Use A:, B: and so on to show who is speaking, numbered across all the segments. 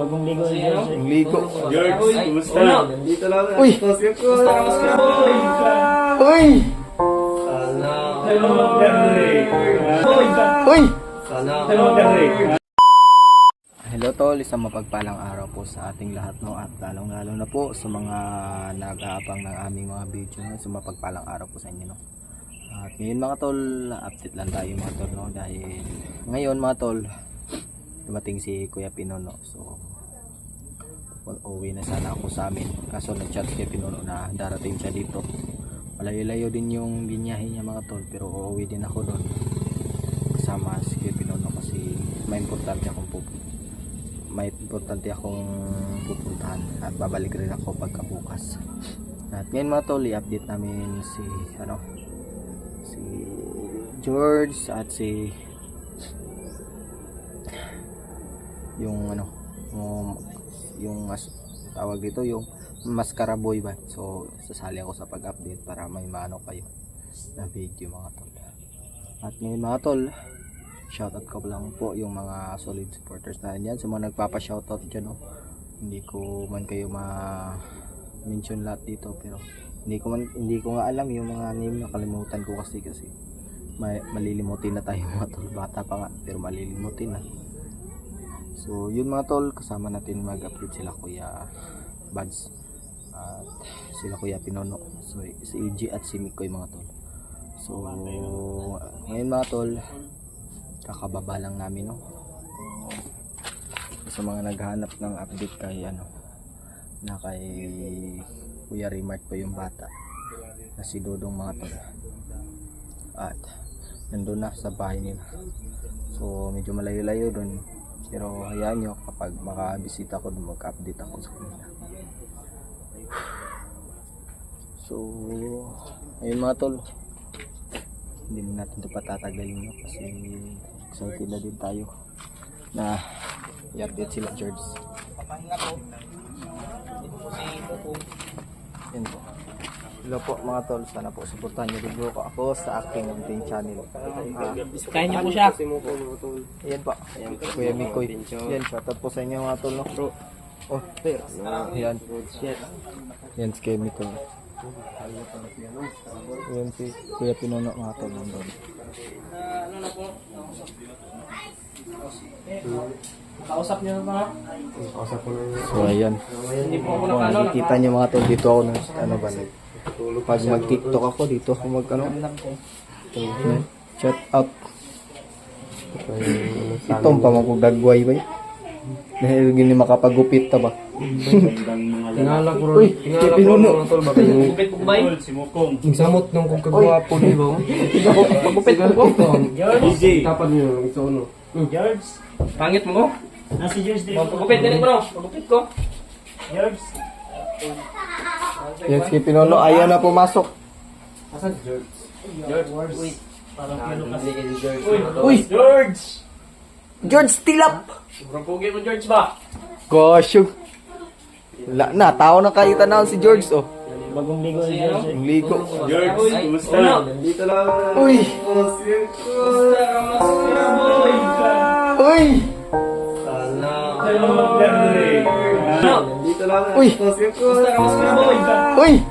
A: Bagong ligo si George.
B: Ang ligo.
C: George, kumusta?
D: Dito lang.
B: Uy!
D: Kumusta ka, Mas
B: Uy!
C: Hello, Gary.
B: Uy!
C: Hello, Gary.
B: Hello tol, isang mapagpalang araw po sa ating lahat, no? At lalong-lalo na po sa mga nag-aabang ng aming mga video, no? So mapagpalang araw po sa inyo, no? At ngayon mga tol, update lang tayo mga tol, no? Dahil ngayon mga tol, dumating si Kuya Pinono. So uwi na sana ako sa amin, kaso nag-chat si Pinono na darating siya dito. Malayo-layo din yung binyahe niya mga tol, pero uuwi din ako doon kasama si Kuya Pinono kasi may importante akong pupuntahan at babalik rin ako pagkabukas. At ngayon mga tol, i-update namin si George at yung tawag dito, yung Mascara Boy ba. So sasali ako sa pag-update para may maano kayo na video mga tol. At ngayon mga tol, shoutout ko lang po yung mga solid supporters na dyan, sa mga nagpapa-shoutout dyan, no? Hindi ko man kayo ma-mention lahat dito, pero hindi ko nga alam yung mga name, nakalimutan ko kasi malilimutin na tayo mga tol. Bata pa nga pero malilimutin na. So yun mga tol, kasama natin mag-update sila Kuya Bads at sila Kuya Pinono, so si EG at si Mikoy mga tol. So ngayon mga tol, kakababa lang namin, no? Sa mga naghahanap ng update kay na kay Kuya Remark po yung bata na si Dodong mga tol, at nandun na sa bahay nila. So medyo malayo-layo dun, pero hayaan nyo, kapag makabisita ko dun, mag-update ako sa kanila. So ayun mga tol, hindi na natin ito patatagalin, no? Kasi excited na din tayo na i-update sila George. Yan po. Hello po mga tol, sana po supportahan nyo din po ako sa aking munting channel.
A: Kaya niyo po siya.
B: Ayan po, ayan, Kuya Mikoy. Yan, shoutout po sa inyo mga tol, no? Oh, yan. Yan si Kuya Mikoy. Ayan si Kuya Pinono mga tol.
A: Kausap niyo na ba?
B: So ayan, nakikita nyo mga tol, dito ako pag mag TikTok ako, dito ako chat out. Itong pamagugagway ba yun? Dahil gini makapagupit ta ba?
D: Tingala ko
B: Uy, Pinuno.
A: Gupit po ba yun?
C: Si Mukong.
D: Ang samot ng kung kagwapo di ba?
A: Magupit po ko.
C: EJ.
D: Tapan niyo ito ano.
A: George.
D: Pangit mo ko?
A: Nasi George din.
D: Magupit din bro. Magupit ko.
A: George.
B: Yan si Pinono, ayaw na pumasok.
D: Asan George? George. Uy.
A: Parang pino kasi.
D: George.
B: Uy!
A: George!
B: George, tilap!
D: Sobrang pogi mo George ba?
B: Gosh, wala na, tao na kayo tanaw si George, oh.
A: Bagong ligo si George.
B: Ang ligo.
C: George, kumusta?
D: Dito lang.
B: Uy! Uy!
C: Hello, Gary.
D: Dito lang.
B: Uy! Uy!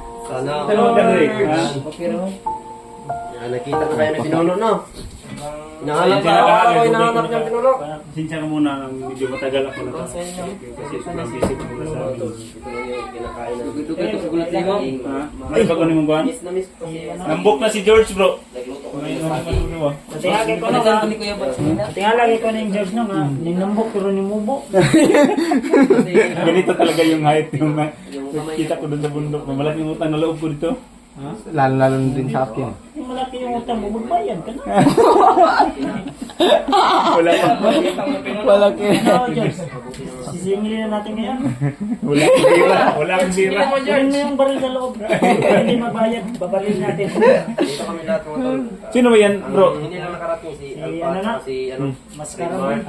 C: Hello, Gary.
D: Nakita ko kayo na Pinono, no? Hinahanap
C: Sinsya
D: ako,
C: ka,
D: hinahanap niya Pinono.
C: Sinsya ka muna, medyo matagal ako na. Kasi sobrang busy ko muna sa akin.
D: Ito lang yung kinakain na. Dugay ko sa gulat limo.
C: Ano ba kunin mong buwan?
D: Miss na miss ko kasi.
C: Nambok na si George, bro.
D: Nagluto ko.
A: Tingnan ko na
D: Ano ko yung
A: Tingnan lagi ko na yung George no nga. Ninambok pero nimubo.
C: Ganito talaga yung height. Yung kita ko doon sa bundok. Malaking utang na loob ko dito.
B: Lalo din sa akin.
A: Yung malaki yung utang mo, magbayad ka na.
C: Wala pa.
B: Malaki.
A: Ano, George? Sisingilin na natin ngayon.
C: Wala akong bira. Wala akong bira.
A: Kunin mo yung baril sa loob. Hindi mabayad, babalin natin.
D: Dito kami lahat mga tol.
C: Sino ba yan, bro?
D: Hindi lang nakarating si
A: Si
D: Alpha
A: ano na?
D: at si ano.
A: Mascara boy.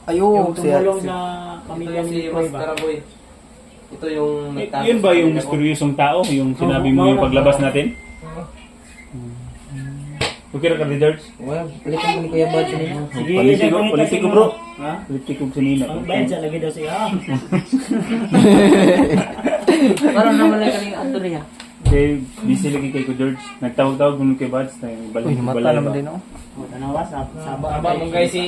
B: Ayun,
A: Yung tumulong sa
D: Ito
A: pamilya
D: yung si
A: ni Koy ba?
D: Mascara Boy. Ito yung
C: Yun ba yung misteryosong tao? Yung sinabi mo yung paglabas natin? Okay ra ka ni George?
B: Well, palitan ko ni Kuya Bad nila.
A: Sige,
C: Politiko bro.
A: Ha?
C: Politiko sa nina.
A: Ang bayad siya lagi daw siya.
D: Parang naman lang kaning Anthony ha.
C: Kay busy lagi kay ko George. Nagtawag-tawag mo kay Bads na balik.
B: Uy, namata naman din ako.
A: Tanawa sa
D: Aba mong guys si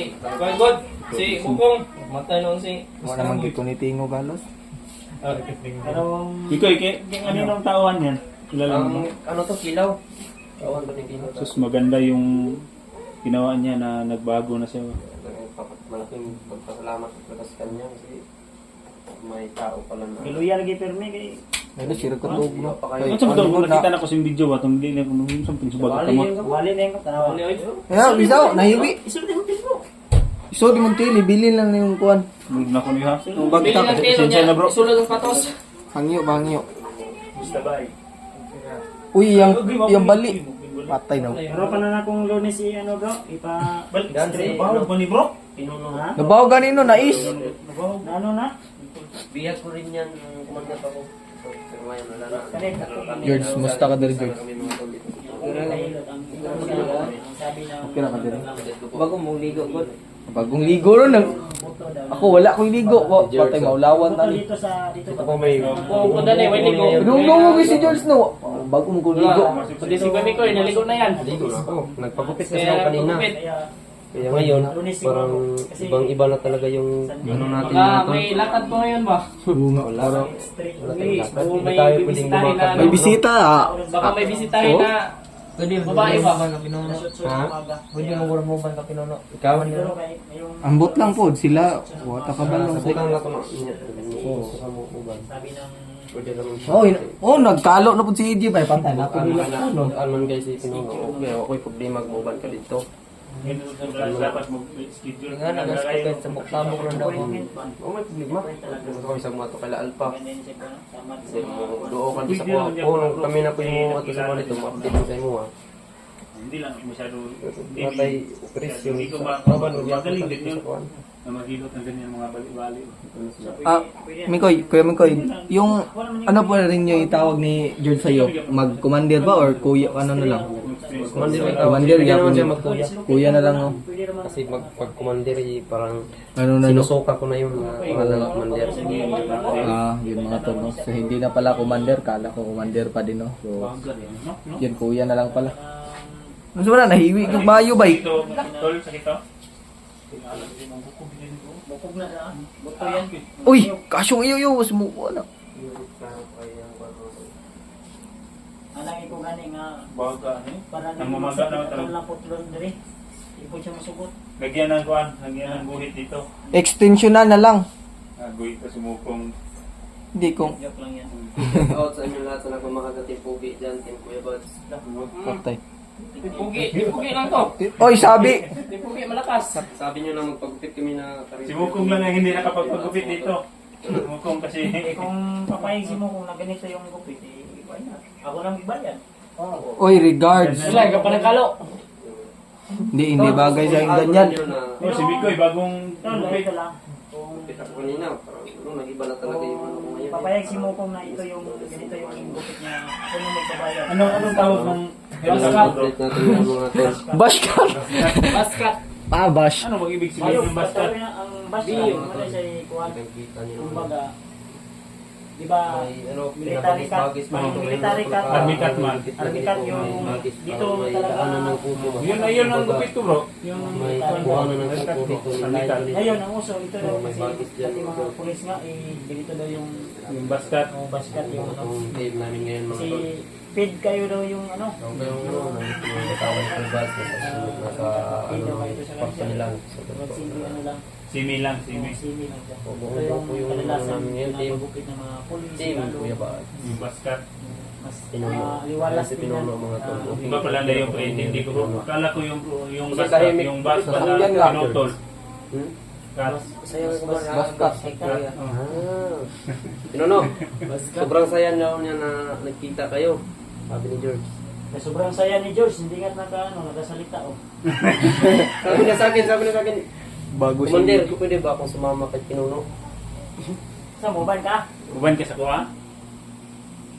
D: God, si Bukong. Matay nung si.
B: Wala naman gito ni Tingo Galos.
A: Pero
C: Ikaw, kaninong tauhan yan? Kilala mo?
D: Ano to kilaw? Kawan ba ni kilaw?
C: Sus, maganda yung ginawa niya na nagbago na siya.
D: Malaking pagpasalamat sa kanya kasi may tao pala na.
A: giluya lagi permi kay
B: Ano, sira ka tuog mo.
C: Ano sa mga kung nakita na ko sa video ba? Itong hindi na kung samping subagat mo.
A: wali na yung tanawa.
B: Kaya, bisaw, nahiwi.
A: Isu din hotel mo.
B: So, di mong tili, bilin lang na yung kuwan.
C: Nung na ko niya.
B: Yung
D: Bili
B: bagtak.
D: ng telo
C: Pasensya na, bro.
D: niya. Sulod ang patos.
B: Hangyo, hangyo.
C: Basta ba
B: Uy, yung bali. Patay na.
A: Pero pa na akong lunes si ano bro, ipa
D: Dance,
C: Bawal ba ni bro?
A: pinuno ha.
B: Nabaw ganino, nais.
A: Na ano na?
D: Biyag ko rin yan nung kumandat ako. So, pero ngayon wala na.
B: George, musta ka dali, George?
D: Kami mga tulit.
A: Ang sabi na
B: Okay na ka dali.
D: Bago mong ligo ko.
B: Bagong ligo ron. Ako, wala akong ligo. Patay, maulawan
A: Ito
B: tali.
A: dito sa dito ba?
D: Kung ko na eh, may ligo.
B: Nung si George, no? Bagong kong ligo.
D: Kundi si Kami ko, naligo na yan.
E: Ligo na ako. Nagpagupit kasi
D: Kaya
E: ako kanina.
D: nagpagupit.
A: Kaya
E: Kaya ngayon, parang ibang-iba na talaga yung ano natin
D: Baka
E: mga tol.
D: may lakad ko ngayon ba?
E: Wala.
A: straight
E: Wala
A: away.
E: tayong lakad.
D: Oo,
E: Hindi
D: may
E: tayo pwedeng
D: bisitahin
E: lumakad.
D: na
B: May bisita, ah.
D: Baka may bisitahin na babae ba?
E: Ha?
D: Pwede mo wala mo ba ka pinuno?
E: Ikaw?
A: Pero kay yung
B: Ambot lang po, sila. Wata ka ba lang sa
E: Bukang na ito. Oo. Sa mo uban.
A: sabi ng
E: Pwede lang.
B: Oh, nagkalo na po si EJ pa. Patay na po nila.
E: Alman guys, pinuno. Okay, ako'y problema mag-uban ka dito.
C: Dapat mo schedule.
D: Nga na, nasa sa muktamok rin daw.
E: Oh, may problema. Gusto ko isang mga to kala Alpha. Kasi mo, doon ka sa kuha. Nung kami na po yung ato sa mga nito, ma-update mo sa imo ha.
C: Hindi lang masyado.
E: Matay operasyon.
C: Hindi ko ba
E: Kaban,
C: magaling din yun.
E: sa kuhan.
C: Na maghilot ng ganyan mga bali-bali.
B: Ah, Mikoy, Kuya Mikoy, yung ano po rin yung itawag ni George sa'yo? Mag-commander ba or kuya, ano na lang?
E: Commander,
B: Commander,
E: bigyan naman
B: yapon.
E: siya magkuya.
B: Kuya na lang, no?
E: Kasi pag-commander, parang
B: Ano na, no?
E: sinusuka ko na yung pangalan ng commander.
B: Ah, yun mga to, no? So, hindi na pala commander, kala ko commander pa din, no? So, yun, kuya na lang pala. Ano sa wala, nahiwi kang bayo ba?
C: Ito, tol, sa ito.
A: bukog na na. Buto yan.
B: Uy, kasyong iyo, sumuko na.
A: Anang ko gani nga
C: Baga, eh.
A: para
C: Ang mamaga na talaga.
A: lang putlon diri. Ipo siya masugot.
C: Lagyan ng kuan, lagyan ng guhit dito.
B: Extension na lang.
C: Guhit ka sumukong.
B: Hindi kong
A: Joke lang yan.
E: Out sa inyo lahat sa nagmamakagatid pogi dyan, Team Kuya Buds.
B: patay.
D: Pugi lang to.
B: Oy, sabi!
D: Pugi malakas.
E: Sabi nyo na magpagupit kami na
C: Sumukong lang ang hindi nakapagpagupit dito. Sumukong kasi.
A: Eh kung papayag si mo kung na ganito yung gupit, eh why not? Ako lang ibayan.
B: Oy, regards.
D: Sila, ka pa nagkalo.
B: Hindi bagay sa yung ganyan.
C: Oh, si Bikoy, bagong
A: Tol,
C: gupit.
A: ito lang. Kung
E: Gupit ako kanina, parang nag-iba na talaga yung ano ko ngayon.
A: papayag si mo kung na ito yung ganito yung gupit niya, ako yung magpabayad.
C: Anong tawag ng
E: Update natin yung mga tol.
B: Bash ka!
D: Baskat.
B: Ah, bash.
C: Ano mag-ibig
A: Ayaw,
C: sabihin ng basta?
A: ang basta, wala siya kuhan.
E: Nakikita nyo naman.
A: Kumbaga, di ba,
E: May ano,
A: military cut,
E: pinapagis-bagis pa
A: may
E: ito.
A: military cut.
C: Army cut man.
A: Army cut yung dito talaga.
E: Ano ng kuko ba?
C: Yun ang gupit ko bro.
A: Yung
E: May
A: military
E: kuha
A: cut.
E: na ng kuko dito.
A: Ngayon, ang uso, ito daw
E: May
A: kasi
E: bagis dyan.
A: pati mga pulis nga, ganito daw yung
C: Yung basket.
A: basket yung ano.
E: Ang cave namin ngayon mga
A: Kasi
E: tol.
A: feed kayo daw yung ano.
E: Ang kayong nagtawag ng bus nasa ano parta nila sa
A: Magsindi ano lang.
C: Simi lang, simi.
A: Simi lang siya.
E: Buong
A: Ito
E: buko yung
A: kadalasan
E: namin ngayon, team.
A: pinapagupit ng mga pulis.
E: Team,
A: lalo,
E: Kuya ba?
C: Yung basket.
A: Mas
E: Pinuno.
A: liwalas
E: Kasi pinuno mga tol.
C: Iba pala na yung hindi ko bro. Akala ko yung
E: Kasi
C: basket,
E: tahimik.
C: yung bus pala
B: Sasakyan lang.
C: pinutol.
E: Hmm?
C: Cut.
E: Saya ko ba?
B: Baskat.
E: Ah. Pinuno. Sobrang saya daw niya na nagkita kayo. Sabi ni George.
A: sobrang saya ni George, hindi nga nakasalita oh.
E: Sabi niya sa akin,
B: Bago
E: Commander, pwede ba akong sumama kay Pinuno?
A: Sa moban ka?
C: Uban ka sa kuha?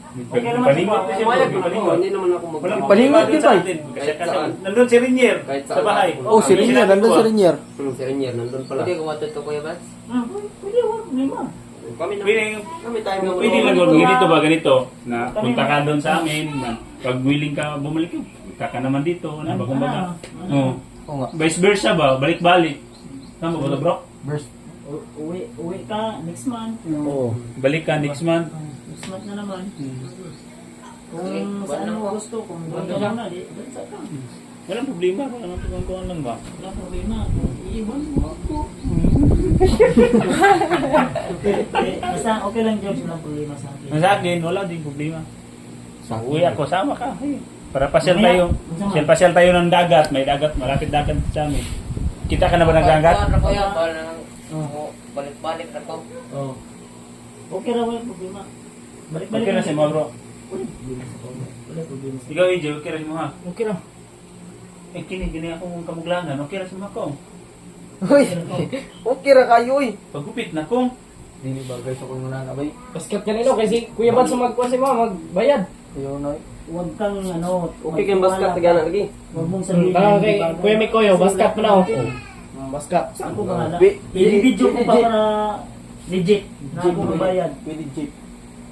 A: Okay naman
C: Palingot
A: siguro.
C: siya,
E: Pumayag
C: palingot.
E: ako, hindi naman ako
C: Walang
E: mag-
B: Palingot
C: problema
B: din
C: sa
B: ba?
C: atin.
E: Kahit saan.
C: Nandun si Rinier
E: Kahit
C: sa
E: saan.
C: bahay.
B: Oh, si Rinier. Nandun si Rinier.
E: Si Renier, nandun pala.
F: Pwede kumatuto Kuya Bats?
A: Pwede, lima.
E: Kami na.
C: Pwede,
E: Kami tayo na.
C: pwede lang kung ganito ba, ganito, na punta ka doon sa amin, na pag willing ka bumalik, punta ka naman dito, na ba, kumbaga. Oo.
B: Oo nga.
C: Vice versa ba, balik-balik. Tama ba ito, bro?
B: Verse.
A: Uwi ka next month.
B: Oo.
C: Balik ka next month.
A: Next month na naman. Kung
F: Okay,
A: saan
F: wala
A: mo
F: po.
A: gusto, kung doon ka muna, di doon sa ka.
C: Walang problema, walang pagkakakuan lang ba?
A: Wala problema. Iiwan mo ako. Basta okay lang, George. Walang problema sa akin.
C: Sa akin, wala din problema.
B: Sa akin.
C: Uwi ako, sama ka. Hey. Para pasyal
A: Mamaya,
C: tayo.
A: sama.
C: Pasyal tayo ng dagat. May dagat, malapit dagat sa amin. Kita ka na ba ng dagat?
F: Ano Kuya, parang balik-balik na ko.
A: Oh. Okay na, walang problema. Balik-balik.
C: Okay na si mo, bro.
A: Wala problema.
C: Ikaw, AJ, okay na si mo ha?
A: Okay na.
C: Eh, gini akong kamuglangan. Okay na si mo ako.
B: Uy! Okay ra kayo uy!
C: Pagupit na kong.
B: Dili bagay sa kong nana bay.
G: Basket kanino kasi Kuya Bats magkuha si Mama magbayad.
B: Ayaw na.
A: Huwag kang ano.
E: Okay kayong basket, tagana lagi.
A: Huwag mong sabihin.
G: Kay Kuya Mikoyo, basket mo na ako. Basket.
A: Ako bahala.
B: Bi-
A: I-video ko pa para legit. Na ako mabayad.
B: Pwede jeep.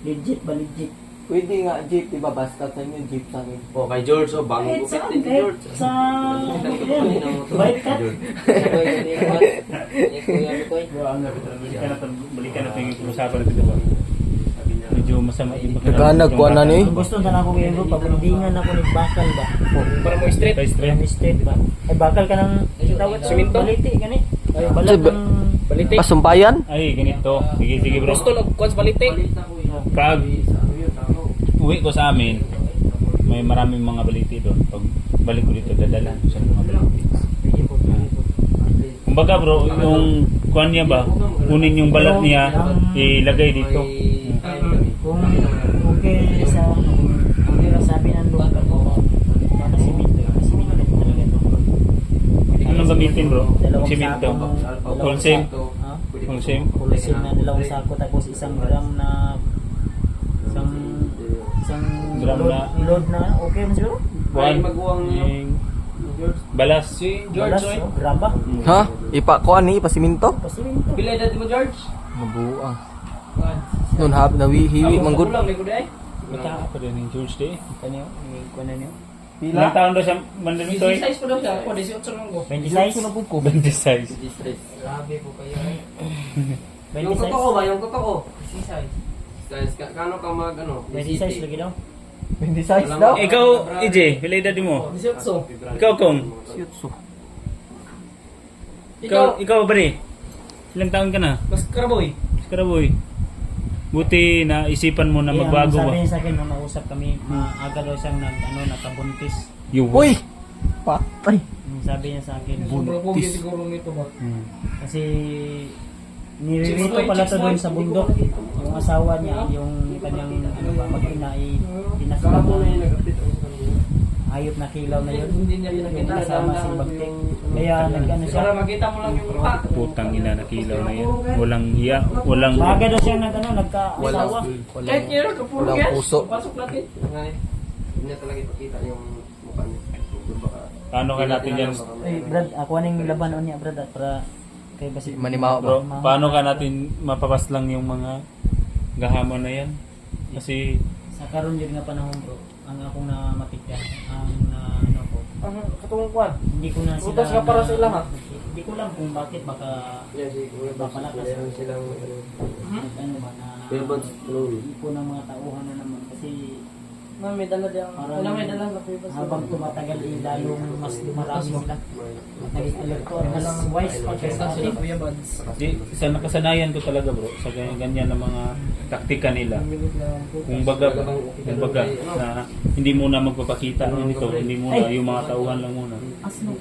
A: Legit ba legit?
B: Pwede nga jeep, diba? Basta sa inyo jeep sa akin.
E: Oh, kay George, oh,
A: Kahit
E: bagong gupit
A: saan,
E: din si
A: kahit
E: George.
A: sa... Bite cut.
F: Kuya Mikoy.
C: Balikan natin yung usapan natin, diba? Medyo masama yung
B: Naghanag ko na ni.
A: Kung gusto na ako ngayon bro, pabundingan ako ng bakal ba?
G: Para mo straight.
A: Yan straight ba? Ay bakal ka ng tawag
G: Siminto?
A: baliti gani. Ay balat ng
G: Balite.
B: Pasumpayan?
C: Ay, ganito. Sige, sige bro.
G: Gusto lang kuha sa balite.
C: Pag uwi ko sa amin, may maraming mga baliti doon. Pag balik ko dito, dadala ko sa mga baliti. Kumbaga bro, yung kuhan niya ba, kunin yung balat niya, ilagay dito.
A: kung okay sa okay ra sabi ng lugar mo para simento talaga to.
C: Anong gamitin bro?
A: Dalawang
C: Simento.
A: sako,
C: Full same.
A: Ha?
C: Full same.
A: Full same na dalawang sako tapos isang gram na isang
C: Gram
A: load,
C: na.
A: load na okay mo siguro?
E: Ay, maguwang
C: yung balas.
G: Si
A: Balas,
G: George, oy.
A: oh, graba.
B: Ha? Ipakuan ni Ipasimento?
A: Pasimento.
G: Pila edad mo George?
B: Mabuang. Nun hap nawihiwi manggod.
G: Kulang may kuday.
C: Mata pa din yung George Day.
A: Kanyo, may kuha na niyo.
C: Ilang taon daw siya mandamito eh?
G: 16 pa daw siya. Ako 18 lang ko.
A: 26
B: na po ko.
C: 26.
F: Grabe po kayo.
E: Yung totoo ba? Yung totoo?
F: Sisay.
E: Guys, kano ka mag, ano?
A: 26 lagi daw.
B: 26 daw?
C: Ikaw, EJ, pila edad mo?
G: 18.
C: Ikaw, Kong.
B: Siyutso.
C: Ikaw ba rin? Ilang taon ka na?
G: Mas karaboy.
C: Karaboy. Buti na isipan mo na
A: Eh, ang
C: magbago
A: sabi
C: ba?
A: niya sa akin nung nausap kami, maaga daw siyang nakabuntis.
B: Uy! Patay!
A: Yung sabi niya sa akin,
G: Sobrang pogi siguro nito ba?
A: kasi niririto pala to doon sa bundok. Yung asawa niya, yung kanyang ano ba, mag-ina ay pinasama hayop na kilaw na yun.
G: Hindi niya
A: Yung
G: pinakita.
A: kasama si Bagtek. Kaya nag-ano siya.
G: Para makita mo lang yung mukha.
C: Putang ina, nakilaw na yan. Walang hiya, walang...
A: Maaga daw siyang nagka-asawa.
G: Kahit yun, kapuro
B: Walang
G: yan.
B: puso.
G: Pasok natin.
E: Hindi niya talaga ipakita yung mukha niya. Baka
C: Paano ka natin yan?
A: Ay, Brad, ako aning laban on niya, Brad, para kay basi
B: Manimaw
C: Bro,
B: ba?
C: paano ka natin mapapaslang yung mga gahamon na yan? Kasi
A: sa karon jud nga panahon, bro. Ang akong namatikyan, ang ano ko,
G: Ang katungong kuhan.
A: hindi ko na sila
G: Utas ka para sa ila, ha?
A: Hindi ko lang kung bakit baka
E: yeah, si Kuya Bob, meron silang
A: ano ba na
E: Kuya Bob, Chloe.
A: ipo ng mga tauhan na naman kasi
G: May dala diyan.
A: Parang-
G: Wala may dala sa Kuya Bats.
A: habang tumatagal lalong mas dumarami sila. Naging alerto at mas wise pa kaysa atin.
G: Kuya Bats.
C: di, sa nakasanayan ko talaga bro, sa ganyan na mga taktika nila. Kumbaga na hindi muna magpapakita ng ito, hindi muna yung mga tauhan lang muna.
A: Asno.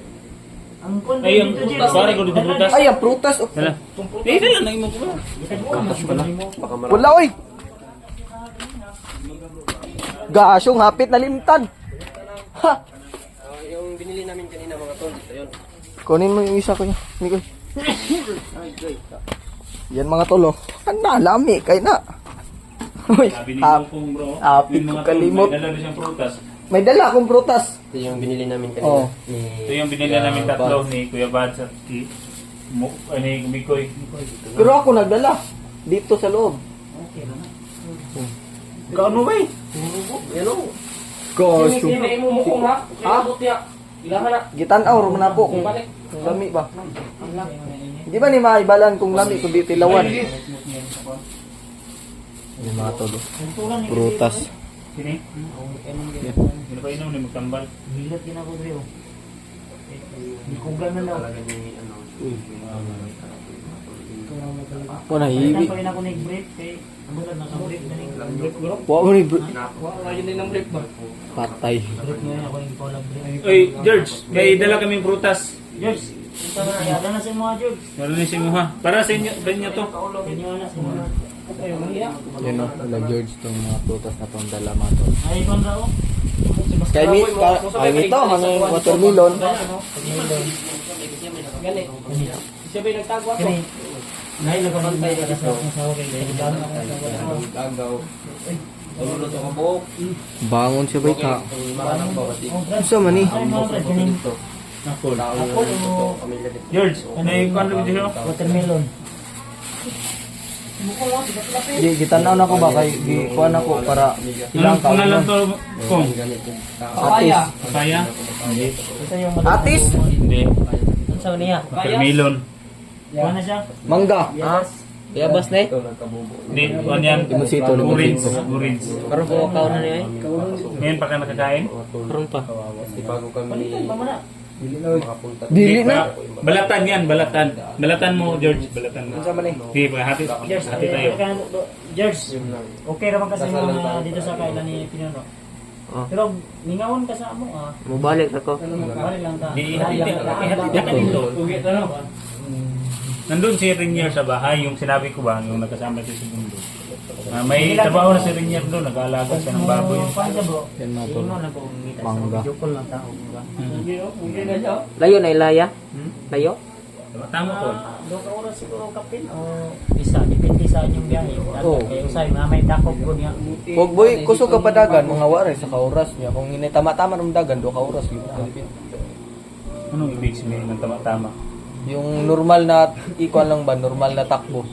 A: Ang kon
C: Ay, yung pare ko dito prutas.
B: Ay, ang prutas! Oh.
C: Dala. Eh, dala na imo ko ba?
E: Baka marami.
B: Wala oy! Gasyong hapit na limtan! Ha!
E: Yung binili namin kanina mga tol, ito yun.
B: Kunin mo yung isa ko niya. Mikoy. Yan mga tolo. Ang nalami, kay na. Uy,
C: Sabi ni
B: hap-
C: Kung bro,
B: hapit
C: yung
B: ko
C: mga
B: kalimot.
C: may dala rin siyang prutas.
B: May dala akong prutas.
E: Ito yung binili namin kanina.
B: Oh.
C: Ito yung binili namin tatlo ni Kuya Bads at ni Mikoy.
B: Pero ako nagdala. Dito sa loob.
A: Okay lang na.
C: Kaano ba eh?
E: Yan o.
B: Gosh.
F: Hindi mo mukong ha.
B: Ha?
F: Ilahan na.
B: Gitanaw, ro na po. Kung lami ba? Di ba ni maibalan kung lami kung di tilawan? Yung mga tolo. Prutas.
C: Sini? Hindi pa inom ni magtambal.
A: Hilot din ako bro. Ikugan na daw.
B: Wala
A: Ibi.
B: hibi.
A: Pagkain ako nag-break kay ano na naka-break na break bro.
B: Wa ni
F: Ngayon din ng break ba?
B: patay.
A: Break ngayon ako yung Paula break.
C: Oy, George, may dala kaming prutas.
A: George, ito na yada na sa mga George.
C: Meron ni si Muha. Para sa inyo to.
A: Inyo na sa mga.
F: Ayaw, mangiya.
B: Yan o, wala George tong mga prutas na tong dala mga tol.
A: Ay kon daw.
B: Kay mi, ay nito, ano yung watermelon.
F: Gani. Siya ba yung nagtago ako?
A: Kani. Nay laga man tayo sa akong sawa kay dahil dami ako sa
E: Gagaw. Ululot ako buhok.
B: Bangon siya ba ka?
E: Makanang bawat dito.
B: Isa man eh.
A: Ay mga brad kanin.
C: Apple.
A: Ako yung
E: Pamilya dito.
C: George, ano yung kano dito?
A: watermelon.
B: Di gitanaw na ko ba kay gi kuan ako para ilang
C: Ilang
B: taon
C: lang
B: na.
C: to, Kong?
B: Atis.
C: Kaya? Hindi.
A: Ito yung
B: Atis?
C: Hindi.
A: Ano sa niya?
C: Watermelon.
A: Kuha na siya.
B: Mangga.
A: Yes.
F: Yabas na eh.
C: Hindi, kuhan yan.
B: Limusito,
C: Orange.
B: limusito.
C: Orange.
F: Karoon ko kao na niya eh.
C: Ngayon pa ka nakakain?
F: Karoon pa.
E: Di bago kami
A: Mamana.
E: makapunta.
B: Dili na.
C: Balatan yan, balatan. Balatan mo, George. Balatan mo. Sige, hati tayo.
A: George, okay naman kasi mga dito sa kailan ni Pinuno. Pero ningawon ka sa amo ah.
F: Mubalik ako.
A: Balik lang ta.
C: Ihatid ka dito. Nandun si Rinier sa bahay, yung sinabi ko ba, yung nagkasama sa segundo. May trabaho na si Rinier doon, nag-aalaga siya ng baboy.
A: Bro.
B: Yan mga tol.
A: Ino na po ngita.
B: Mangga.
A: Jokol lang tao. Diba?
F: Layo na ilaya. Layo.
C: Tama to.
A: Do ka oras siguro kapin o isa depende sa inyong biyahe.
B: Oo.
A: Kay usay may dakop ko niya.
B: Huwag boy, kusog ka pa dagan, mga wari sa kauras niya. Kung hindi tama-tama ng dagan, do kauras yun.
C: Anong ibig sabihin ng tama-tama?
B: Yung normal na, ikuan lang ba, normal na takbo.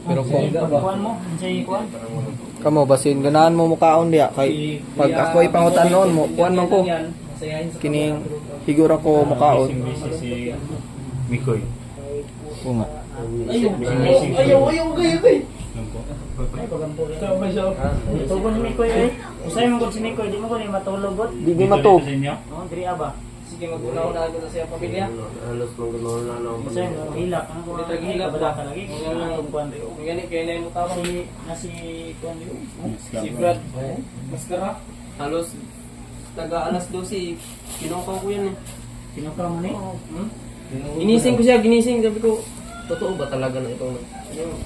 B: Pero kung
A: kuan mo, unsay kuan?
B: kamo basin ganahan mo mukaon diya kay pag ako ipangutan noon mo kuan man ko kining higur ako mukaon.
C: Si Mikoy.
B: Oo nga.
F: Ayaw kayo kayo.
A: Ay pagampo. Tugon ni Mikoy eh. Usay mo gud si Mikoy, di mo ko ni matulog gud.
B: Di di matog.
C: Sa inyo?
A: Oh, diri aba.
F: Sige, mag-una-una ako sa pamilya.
E: Halos manggunaw na lang.
A: Usay mo hilak, ano ko?
F: Dito gihilak
A: Bala ka lagi. Ang kuan ri.
F: Gani, kaya na yung tama.
A: Si kuan ri.
F: Si Brad. Maskara. Halos taga alas 12. Kinukaw ko yan eh.
A: Pinukaw mo ni.
F: Ginising ko siya, ginising. Sabi ko, totoo ba talaga na ito?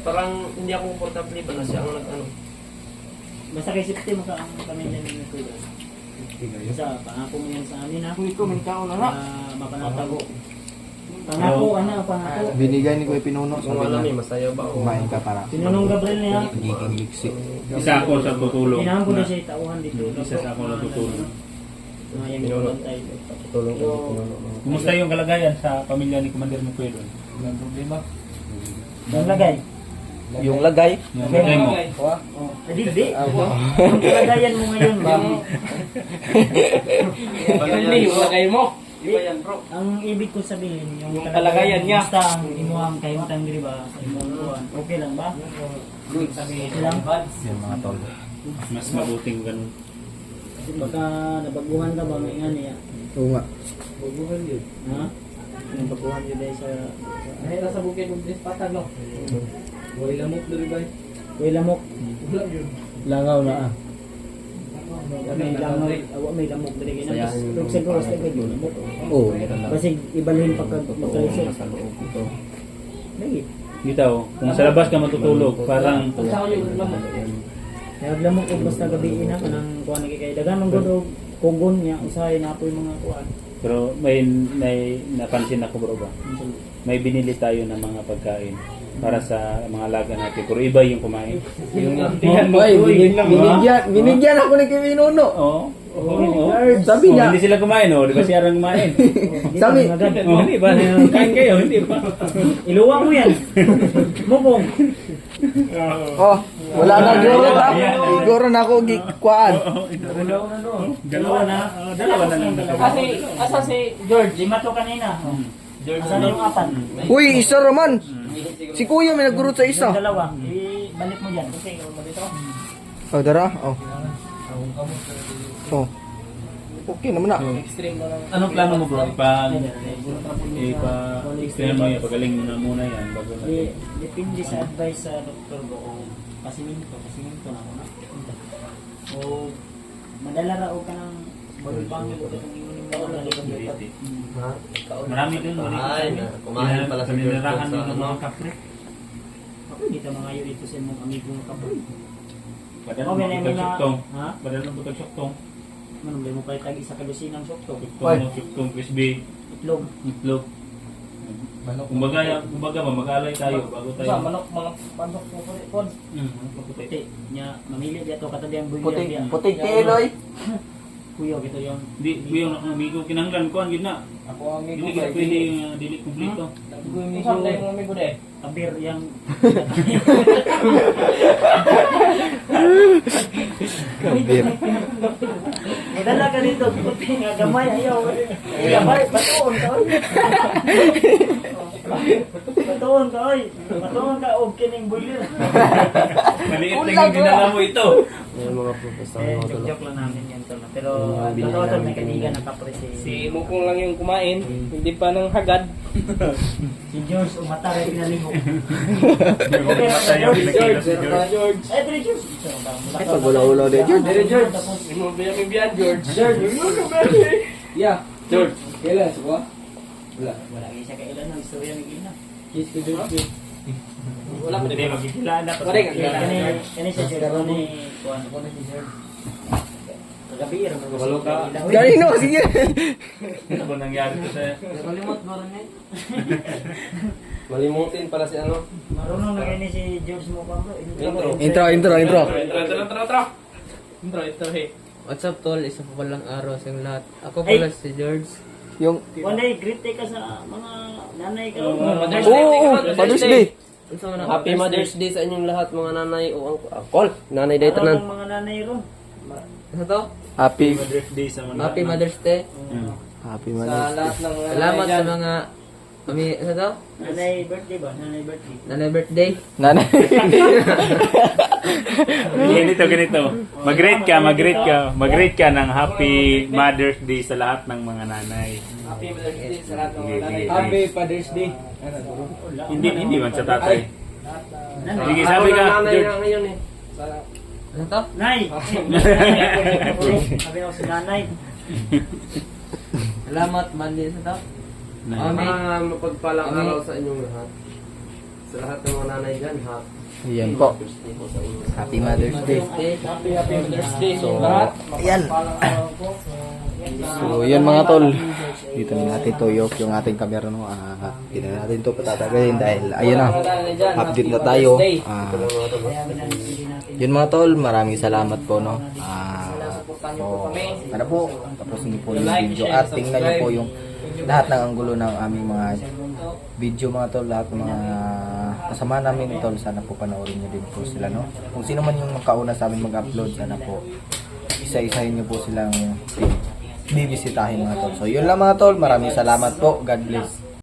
F: Parang hindi ako komportable ba na siya ang nag-ano.
A: Basta kay safety mo ka ang pamilya ni Mikoy. Sa pangako mo yan sa amin ha.
F: Hindi ko, may tao na nga.
A: Mapanatago. Pangako, ano, pangako.
B: Binigay ni Kuya Pinuno
E: Kung
B: sabi
E: alam
B: niya.
E: eh, masaya ba o?
B: Kumain ka para
A: Sinunong Gabriel niya.
B: giging liksi.
C: Isa ako sa tutulong.
A: Inahan ko na siya itauhan dito.
C: Isa sa ako na tutulong.
A: Mayang ibantay.
E: Tulong ko dito.
C: Kumusta yung kalagayan sa pamilya ni Commander Mikoy doon? Walang problema?
A: Yung lagay.
B: Yung lagay.
C: Yung lagay mo.
A: Hindi. Yung kalagayan mo ngayon.
F: Yung lagay mo. Iba yan bro.
A: Ang ibig ko sabihin, yung
F: kalagayan niya.
A: Basta ang imuhang kahimutang diri ba sa imong buwan. Okay lang ba?
F: Good.
A: Okay lang.
B: Yan mga tol.
C: Mas mabuting ganun.
A: Kasi baka nabaguhan ka ba may nga niya.
B: Oo nga.
A: Baguhan yun. Ha? Nabaguhan yun dahil sa...
F: Ay, nasa bukid ng patag no. Wala lamok diri ba?
A: Way lamok.
F: Wala yun.
B: Langaw na ah.
A: May lamok. Awa may lamok diri kay nang. Pero siguro sa kay lamok.
B: Oo.
A: Kasi ibalhin pagka magkalisod.
B: Ito.
A: Lagi.
C: Bitaw, kung sa labas ka matutulog, parang
F: Sa yung lamok.
A: Naglamok og basta gabi ina kanang kuan kay dagan man gud og kugon niya usahay na apoy mga kuan.
C: Pero may napansin ako bro ba? May binili tayo ng mga pagkain para sa mga alaga natin. Pero iba yung kumain.
B: Binigyan ako ni Kim Inuno.
C: Oo. Oo.
B: Sabi niya,
C: Hindi sila kumain, oh. Di ba siya rin kumain?
B: sabi,
C: Oh, hindi ba? Kain kayo, hindi ba?
A: Iluwa mo yan. Mukong.
B: oh, wala na siguro na ako gikwaan.
C: Dalawa na. Dalawa na lang.
A: Asa si George? Lima to kanina. Asa na yung apat?
B: Uy, isa raman. Si Kuya may nagurot sa isa.
A: Yung dalawa. Ibalik mo dyan. Okay, dito.
B: Oh, dara. Oh. Oh. Okay naman na.
C: Anong plano mo bro? Ipa-explain mo yan. Pagaling mo na muna yan. Bago natin.
A: Depende sa advice sa doktor ko kung pasiminto na ako na. O madala ra o ka ng bagong pangil o itong iunin mo na likod dito.
C: Marami din.
E: Ay, kumain pala sa
C: Pinirahan
E: George
C: din ng
E: sa
C: mga kapre.
A: Ako hindi ka mga dito sa mong amigo ng kapoy.
C: Badal
A: Okay,
C: ng
A: na
C: butag
A: muna.
C: syuktong.
A: Ha?
C: Badal ng butag syuktong.
A: Manong mo palit tagi sa kalusinang sokto.
C: Syuktong crispy.
A: Itlog.
C: Itlog. Kumbaga ba, mag-alay tayo bago tayo.
A: Manok po po.
C: Puti.
A: Puti. Nya mamili dito katabi ang buya.
B: Puti tiloy.
A: Kuya gito yung
C: Di, yung amigo kinanglan ko, yun na.
A: ako amigo.
C: Hindi ka pwede dili kumpleto.
A: amigo de. Abir yang
B: Kabir.
A: Dala ka dito, puti nga gamay ayaw. Gamay, batuon ka oy. Batuon ka oy. Batuon ka og kining bulir.
C: Maliit lang yung dinala mo ito.
E: Yung mga professor
A: Eh,
E: ng mga
A: joke lang namin yan tol. Pero totoo tol, may kanigan ng kapre
G: Si Mukong lang yung kumain, hindi pa nang hagad.
A: si George umatar ay pinalihok.
C: Matay yung pinakita si George.
G: George.
A: Eh, Dre George.
B: Ay, pag-ulaw-ulaw din.
G: George. Mo biyan George. George. Yeah. George. Kailan sa ba? Wala.
A: Wala kayo siya kailan ng istorya ng ina.
G: Kiss to George.
C: Wala pa din magkikilala pa.
G: Correct.
A: Kani siya George. Kani kuhan ko na si George. Kagabi,
E: Walo ka.
B: Kanino? Sige.
C: Ano ba nangyari ko sa...
A: Kalimot mo rin eh.
E: Malimutin pala si ano.
A: Marunong na kayo ni si George mo pa bro.
B: Intro.
G: Intro, hey.
F: What's up tol? Isa pa palang araw sa inyong lahat. Ako pala
A: Ay!
F: si George.
B: Yung
A: One day, greet ka sa mga nanay ka.
B: Mother's Day.
E: Happy Mother's Day sa inyong lahat mga nanay o angkol. Nanay day tanan.
A: Mga nanay ron.
F: Ano to?
B: Happy
C: Mother's Day sa mga...
F: Happy Mother's Day.
B: Happy
G: Sa
B: Mother's Day.
G: lahat ng
F: Salamat sa mga... Ano to?
A: Nanay birthday ba? Nanay birthday.
F: Nanay birthday.
B: Nanay.
C: Ganito. Mag-rate ka ng Happy Mother's Day sa lahat ng mga nanay.
G: Happy Mother's Day sa lahat ng mga nanay.
C: Sige.
G: Happy Father's Day.
C: Hindi man sa tatay. Sige,
E: Ako
C: sabi
E: na
C: ka,
E: nanay
C: George.
E: na ngayon eh.
F: Ano to?
A: Nay! Sabi ako si nanay.
F: Salamat, Mandy. Ano to?
E: Mga mapagpalang araw sa inyong lahat. Sa lahat ng mga nanay dyan,
B: Yan po.
E: Mother's Day po sa inyo.
B: Happy Mother's Day.
G: Happy Mother's Day sa
B: So,
G: lahat.
B: yan. So, yan mga tol. Dito na natin tuyok yung ating camera. No? Hindi na natin ito patatagalin dahil ayun na. Update na tayo. Yun mga tol, maraming salamat po. No? So, ano po, tapos niyo po yung video at tingnan niyo po yung lahat ng anggulo ng aming mga video mga tol, lahat ng mga kasama namin tol, sana po panoorin niyo din po sila, no? Kung sino man yung makauna sa amin mag-upload, sana po isa-isahin niyo po silang bibisitahin mga tol. So yun lang mga tol, maraming salamat po, God bless.